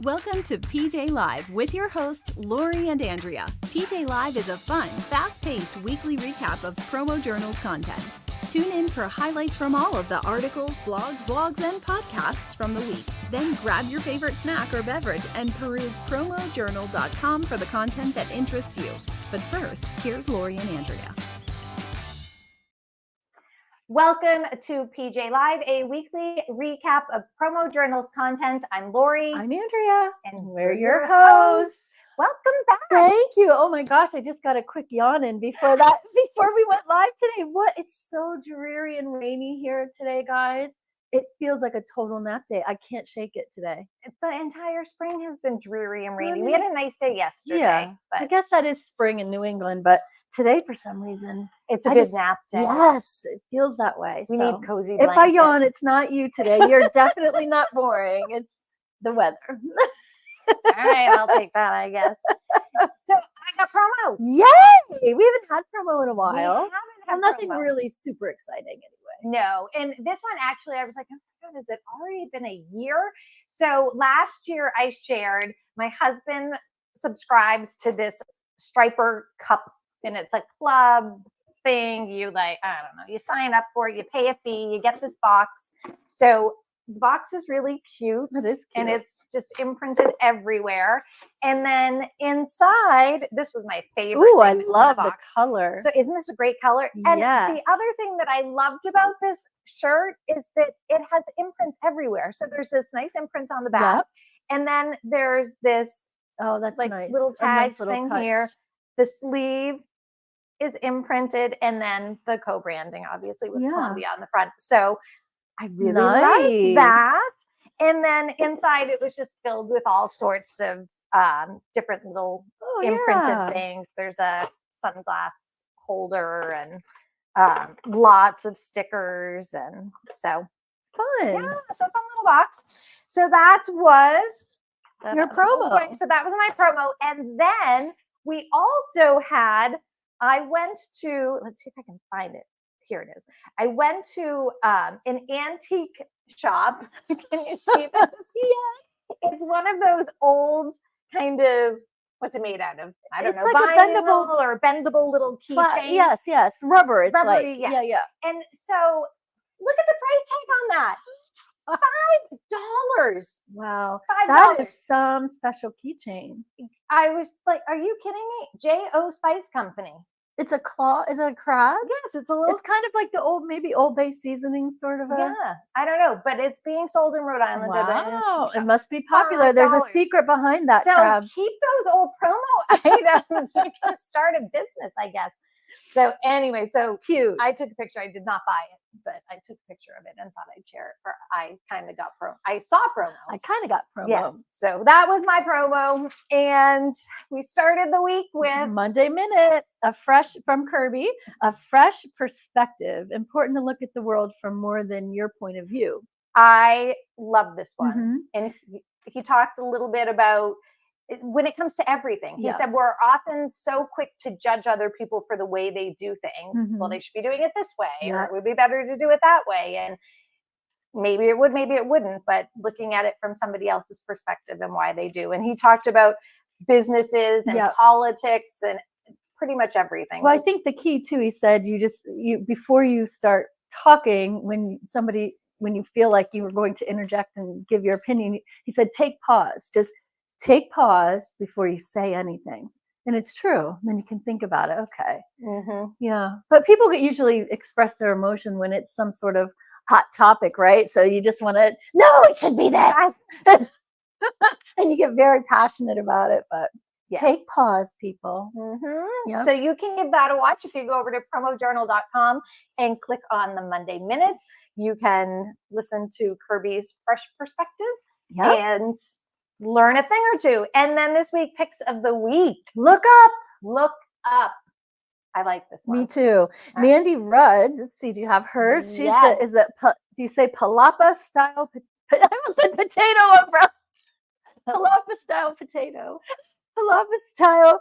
Welcome to PJ Live with your hosts, Laurie and Andrea. PJ Live is a fun, fast-paced weekly recap of PromoJournal's content. Tune in for highlights from all of the articles, blogs, vlogs, and podcasts from the week. Then grab your favorite snack or beverage and peruse PromoJournal.com for the content that interests you. But first, here's Laurie and Andrea. Welcome to PJ Live, a weekly recap of PromoJournal's content. I'm Laurie. I'm Andrea. And we're your hosts. Welcome back. Thank you. Oh my gosh, I just got a quick yawn in before we went live today. It's so dreary and rainy here today, guys. It feels like a total nap day. I can't shake it today. The entire spring has been dreary and rainy. We had a nice day yesterday. Yeah, but I guess that is spring in New England, but today, for some reason, it's a good nap day. Yes, it feels that way. We need cozy blankets. If I yawn, it's not you today. You're definitely not boring. It's the weather. All right, I'll take that, I guess. So I got promo. Yay! We haven't had promo in a while. We haven't had nothing promo. really super exciting anyway. No, and this one actually, I was like, oh my God, has it already been a year? So last year I shared, my husband subscribes to this Striper cup, and it's a club thing. You I don't know, you sign up for it, you pay a fee, you get this box. So the box is really cute. It is cute. And it's just imprinted everywhere. And then inside, this was my favorite. Ooh, I love the color. So isn't this a great color? And yes. The other thing that I loved about this shirt is that it has imprints everywhere. So there's this nice imprint on the back. Yep. And then there's this that's nice. Little tag thing here. The sleeve is imprinted, and then the co-branding, obviously, with Columbia on the front. So I really liked that. And then inside, it was just filled with all sorts of different little imprinted things. There's a sunglass holder and lots of stickers. And so fun. Yeah, so fun little box. So that was your promo. So that was my promo. And then we also had, I went to, let's see if I can find it. Here it is. I went to an antique shop. Can you see this? Yeah. It's one of those old kind of, what's it made out of? I don't know. Like a bendable little keychain. Yes. Rubber. It's Rubbery, like, yes. Yeah. And so look at the price tag on that. $5. Wow. $5. That is some special keychain. I was like, are you kidding me? J.O. Spice Company. It's a claw. Is it a crab? Yes, it's a little. It's kind of like the Old Bay seasoning sort of a. Yeah, I don't know, but it's being sold in Rhode Island. Wow, it must be popular. There's a secret behind that crab. So keep those old promo items. You can start a business, I guess. So anyway, so cute. I took a picture. I did not buy it, but I took a picture of it and thought I'd share it. I kind of got promo. I saw promo. I kind of got promo. Yes. So that was my promo, and we started the week with Monday Minute, from Kirby, a fresh perspective. Important to look at the world from more than your point of view. I love this one, and he talked a little bit about. When it comes to everything, he said, we're often so quick to judge other people for the way they do things. Well, they should be doing it this way, or it would be better to do it that way. And maybe it would, maybe it wouldn't, but looking at it from somebody else's perspective and why they do. And he talked about businesses and politics and pretty much everything. Well, I think the key too, he said, before you start talking, when you feel like you were going to interject and give your opinion, he said, take pause. Just take pause before you say anything. And it's true. Then you can think about it. Okay. Yeah. But people usually express their emotion when it's some sort of hot topic, right? So you just want to, no, it should be that. And you get very passionate about it. But take pause, people. Yep. So you can give that a watch if you go over to PromoJournal.com and click on the Monday Minute. You can listen to Kirby's fresh perspective and learn a thing or two. And then this week, picks of the week. Look up. I like this one. Me too. Mandy Rudd. Let's see. Do you have hers? She's do you say palapa style? I almost said potato umbrella. Palapa style potato. palapa style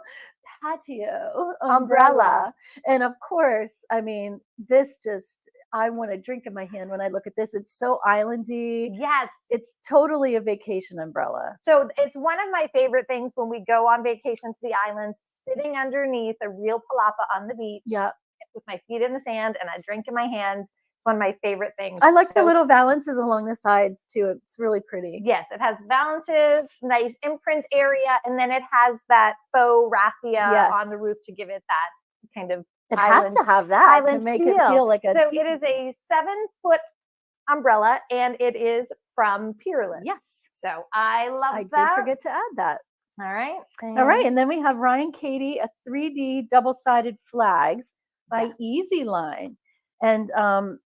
patio umbrella. And of course, I mean, this just, I want a drink in my hand when I look at this. It's so islandy. Yes. It's totally a vacation umbrella. So it's one of my favorite things when we go on vacation to the islands, sitting underneath a real palapa on the beach. Yeah. With my feet in the sand and a drink in my hand. One of my favorite things. I like the little valances along the sides too. It's really pretty. Yes, it has valances, nice imprint area, and then it has that faux raffia on the roof to give it that kind of It has to have that to make it feel like a. So it is a 7-foot umbrella, and it is from Peerless. Yes. So I love that. I did forget to add that. All right. All right, and then we have Ryan Katie, a 3D double-sided flags by Easy Line. And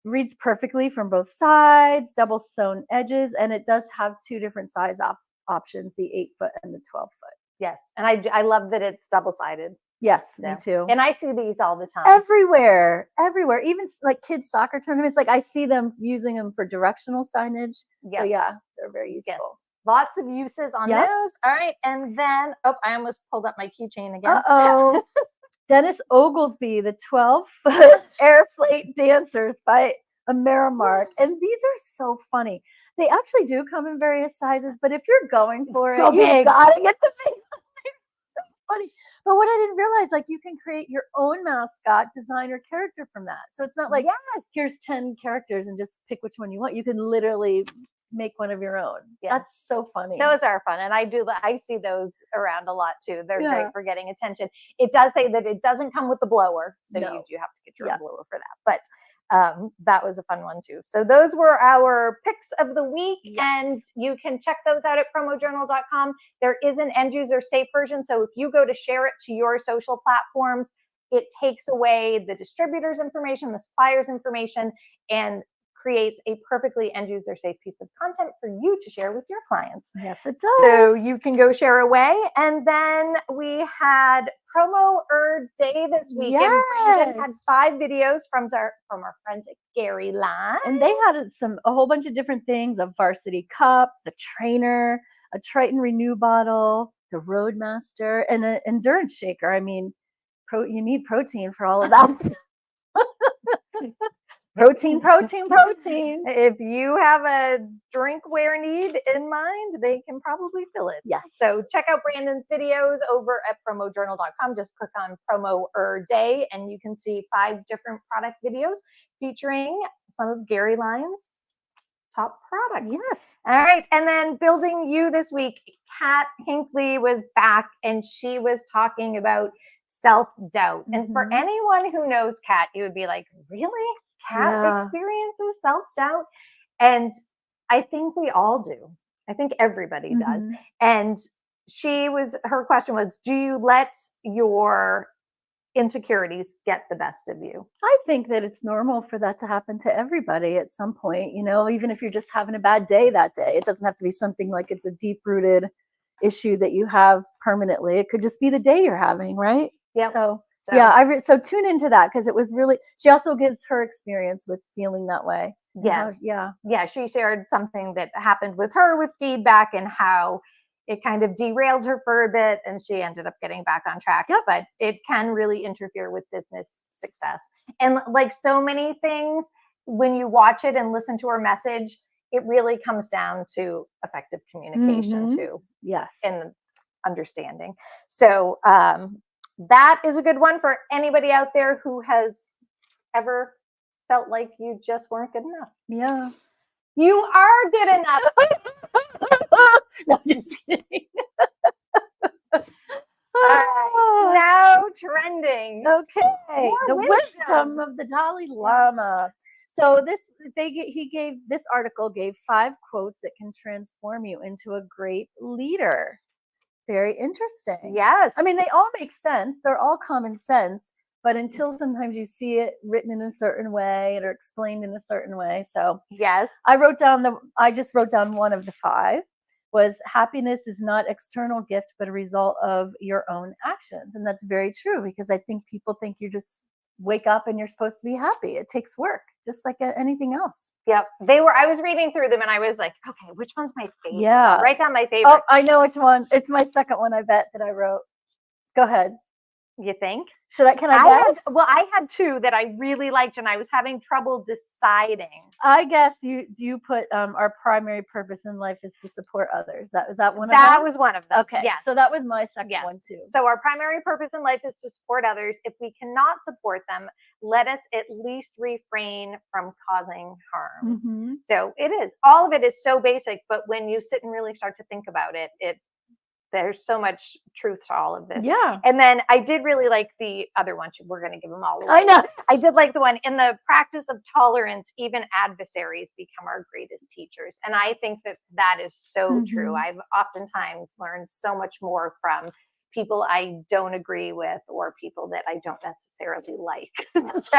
reads perfectly from both sides, double sewn edges, and it does have 2 different size options, the 8-foot and the 12-foot. Yes, and I love that it's double-sided. Yes, me too. And I see these all the time. Everywhere. Even like kids' soccer tournaments, like I see them using them for directional signage. So yeah, they're very useful. Yes. Lots of uses on those. All right, and then, I almost pulled up my keychain again. Uh-oh. Dennis Oglesby, the 12-foot air plate dancers by Amerimark. And these are so funny. They actually do come in various sizes, but if you're going for it, you gotta get the big ones. They're so funny. But what I didn't realize, like you can create your own mascot, design or character from that. So it's not like, here's 10 characters and just pick which one you want. You can literally make one of your own. That's so funny. Those are fun, and I see those around a lot too. They're great for getting attention. It does say that it doesn't come with the blower, so you do have to get your own blower for that. But that was a fun one too. So those were our picks of the week, and you can check those out at PromoJournal.com. There is an end user safe version, so if you go to share it to your social platforms, it takes away the distributor's information, the supplier's information, and creates a perfectly end user safe piece of content for you to share with your clients. Yes, it does. So you can go share away. And then we had Promo Day this week. And Brandon had 5 videos from our friends at Gary Line. And they had a whole bunch of different things: a varsity cup, the trainer, a Triton Renew bottle, the Roadmaster, and an endurance shaker. I mean, you need protein for all of that. Protein. If you have a drinkware need in mind, they can probably fill it. Yes. So check out Brandon's videos over at PromoJournal.com. Just click on Promo Day, and you can see 5 different product videos featuring some of Gary Line's top products. Yes. All right. And then Building You this week, Kat Hinckley was back, and she was talking about self-doubt. And for anyone who knows Kat, you would be like, really? Kat experiences self-doubt? And I think we all do. I think everybody does. And her question was, do you let your insecurities get the best of you? I think that it's normal for that to happen to everybody at some point, even if you're just having a bad day that day. It doesn't have to be something like it's a deep-rooted issue that you have permanently. It could just be the day you're having, right? Yeah. So so tune into that, because it was really, she also gives her experience with feeling that way. Yes. She shared something that happened with her with feedback and how it kind of derailed her for a bit, and she ended up getting back on track. But it can really interfere with business success. And like so many things, when you watch it and listen to her message, it really comes down to effective communication too. Yes. And understanding. So that is a good one for anybody out there who has ever felt like you just weren't good enough. Yeah. You are good enough. No, just kidding. All right. Now trending. Okay. The wisdom of the Dalai Lama. So this article gave 5 quotes that can transform you into a great leader. Very interesting. Yes. I mean, they all make sense. They're all common sense, but until sometimes you see it written in a certain way or explained in a certain way. So yes, I just wrote down one of the 5 was happiness is not external gift, but a result of your own actions. And that's very true, because I think people think you're just wake up and you're supposed to be happy. It takes work, just like anything else. Yep. I was reading through them and I was like, okay, which one's my favorite? Yeah. I'll write down my favorite. Oh, I know which one. It's my second one, I bet, that I wrote. Go ahead. You think? Can I guess? I had two that I really liked and I was having trouble deciding. I guess you put our primary purpose in life is to support others. Was that one of them? That was one of them. Okay. Yes. So that was my second one too. So our primary purpose in life is to support others. If we cannot support them, let us at least refrain from causing harm. Mm-hmm. So all of it is so basic, but when you sit and really start to think about it, there's so much truth to all of this. Yeah. And then I did really like the other one. We're going to give them all away. I know. I did like the one, in the practice of tolerance, even adversaries become our greatest teachers. And I think that is so true. I've oftentimes learned so much more from people I don't agree with or people that I don't necessarily like. So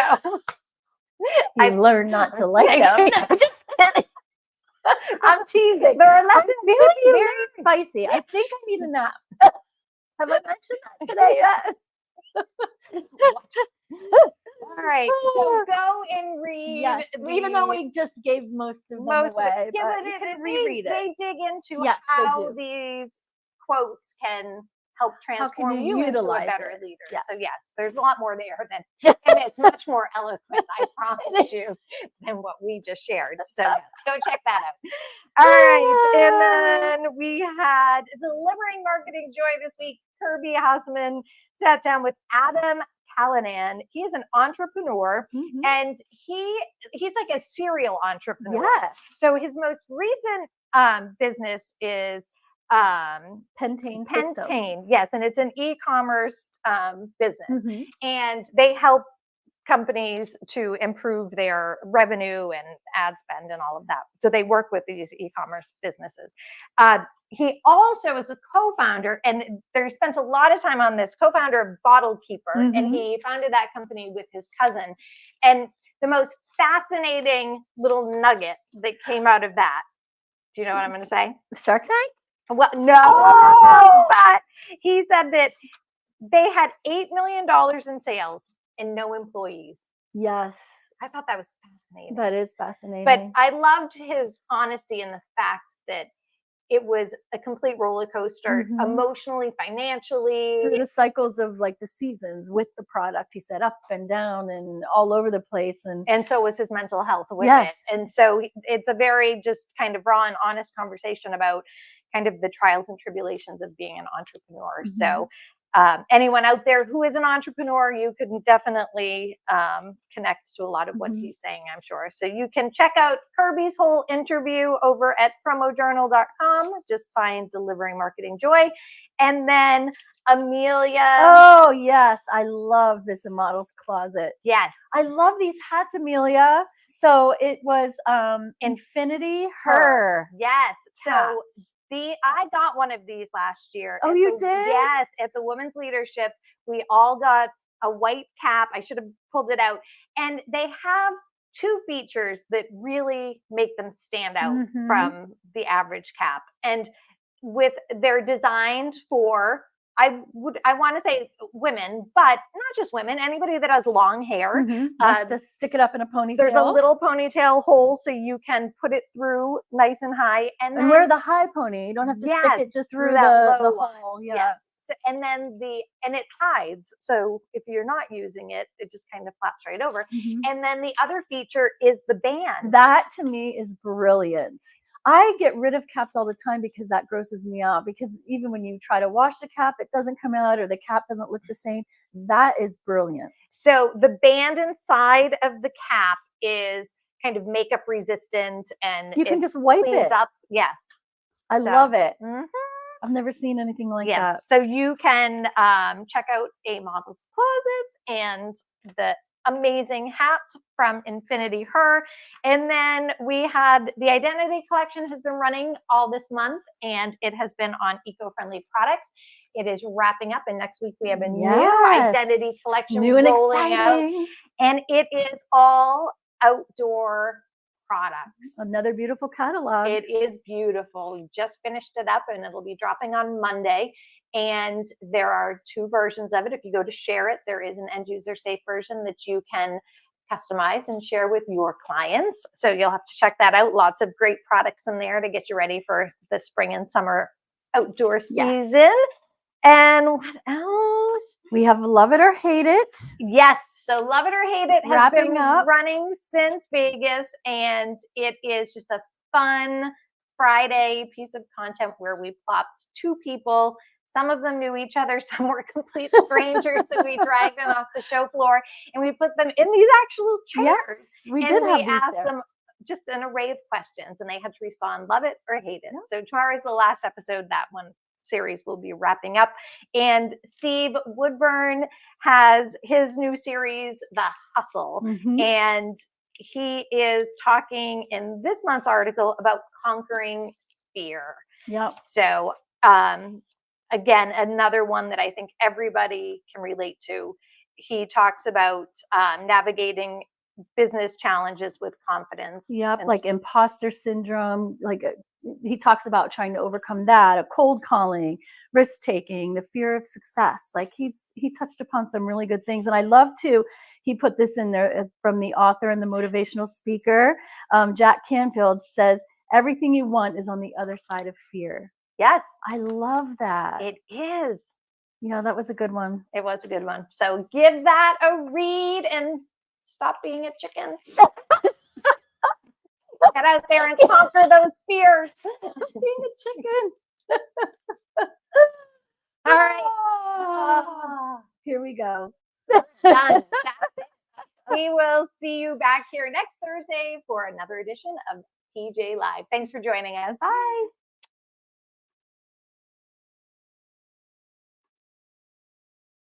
I learned not to like them. Just kidding. I'm teasing. There are lessons very spicy. I think I need a nap. Have I mentioned that today yet? All right. So go and read. Yes. Even though we just gave most of them away. Yeah, but you can reread it. They dig into Yes, how these quotes can help transform you into a better leader. Yes. So yes, there's a lot more there and it's much more eloquent, I promise you, than what we just shared. So yes, go check that out. All right. And then we had Delivering Marketing Joy this week. Kirby Hasseman sat down with Adam Callanan. He is an entrepreneur and he's like a serial entrepreneur. Yes. So his most recent business is Pentane. Yes, and it's an e-commerce business, and they help companies to improve their revenue and ad spend and all of that. So they work with these e-commerce businesses. He also is a co-founder, and they spent a lot of time on this, co-founder of Bottle Keeper, and he founded that company with his cousin. And the most fascinating little nugget that came out of that, do you know what I'm going to say? Shark Tank? Well, no, but he said that they had $8 million in sales and no employees. Yes. I thought that was fascinating. That is fascinating. But I loved his honesty in the fact that it was a complete roller coaster, emotionally, financially. Through the cycles of like the seasons with the product, he said up and down and all over the place. And so was his mental health with it. And so it's a very just kind of raw and honest conversation about kind of the trials and tribulations of being an entrepreneur. So anyone out there who is an entrepreneur, you can definitely connect to a lot of what he's saying, I'm sure. So you can check out Kirby's whole interview over at PromoJournal.com. Just find Delivering Marketing Joy. And then Amelia. Oh, yes. I love this in Model's Closet. Yes. I love these hats, Amelia. So it was Infinity Her. Yes. So I got one of these last year. Oh, you did? Yes. At the Women's Leadership, we all got a white cap. I should have pulled it out. And they have two features that really make them stand out from the average cap. And they're designed for, I want to say women, but not just women, anybody that has long hair. To stick it up in a ponytail. There's a little ponytail hole so you can put it through nice and high. And wear the high pony. You don't have to stick it just through the hole. Yeah. Yes. So, and then it hides. So if you're not using it, it just kind of flaps right over. And then the other feature is the band. That to me is brilliant. I get rid of caps all the time because that grosses me out. Because even when you try to wash the cap, it doesn't come out or the cap doesn't look the same. That is brilliant. So the band inside of the cap is kind of makeup resistant, and you can just wipe it up. Yes. I love it. I've never seen anything like that. So you can check out A Model's Closet and the amazing hats from Infinity Her. And then we had the Identity Collection has been running all this month, and it has been on eco-friendly products. It is wrapping up, and next week we have a new Identity Collection rolling out. And it is all outdoor products. Another beautiful catalog. It is beautiful. We just finished it up and it'll be dropping on Monday. And there are 2 versions of it. If you go to share it, there is an end user safe version that you can customize and share with your clients. So you'll have to check that out. Lots of great products in there to get you ready for the spring and summer outdoor season. Yes. And what else? We have Love It or Hate It. Yes. So Love It or Hate It has Wrapping been up. running since Vegas, and it is just a fun Friday piece of content where we plopped 2 people. Some of them knew each other. Some were complete strangers that we dragged in off the show floor, and we put them in these actual chairs. Yes, we and did we have these asked there. them just an array of questions, and they had to respond, love it or hate it. So tomorrow is the last episode. That one series will be wrapping up. And Steve Woodburn has his new series, The Hustle. And he is talking in this month's article about conquering fear. Yep. So again, another one that I think everybody can relate to. He talks about navigating business challenges with confidence. Yep, like imposter syndrome. Like he talks about trying to overcome that, a cold calling, risk taking, the fear of success. Like he touched upon some really good things. And I love to, he put this in there from the author and the motivational speaker. Jack Canfield says, everything you want is on the other side of fear. Yes. I love that. It is. Yeah, that was a good one. It was a good one. So give that a read and stop being a chicken. Get out there and conquer those fears. Being a chicken. All right. Here we go. Done. That's it. We will see you back here next Thursday for another edition of PJ Live. Thanks for joining us. Bye.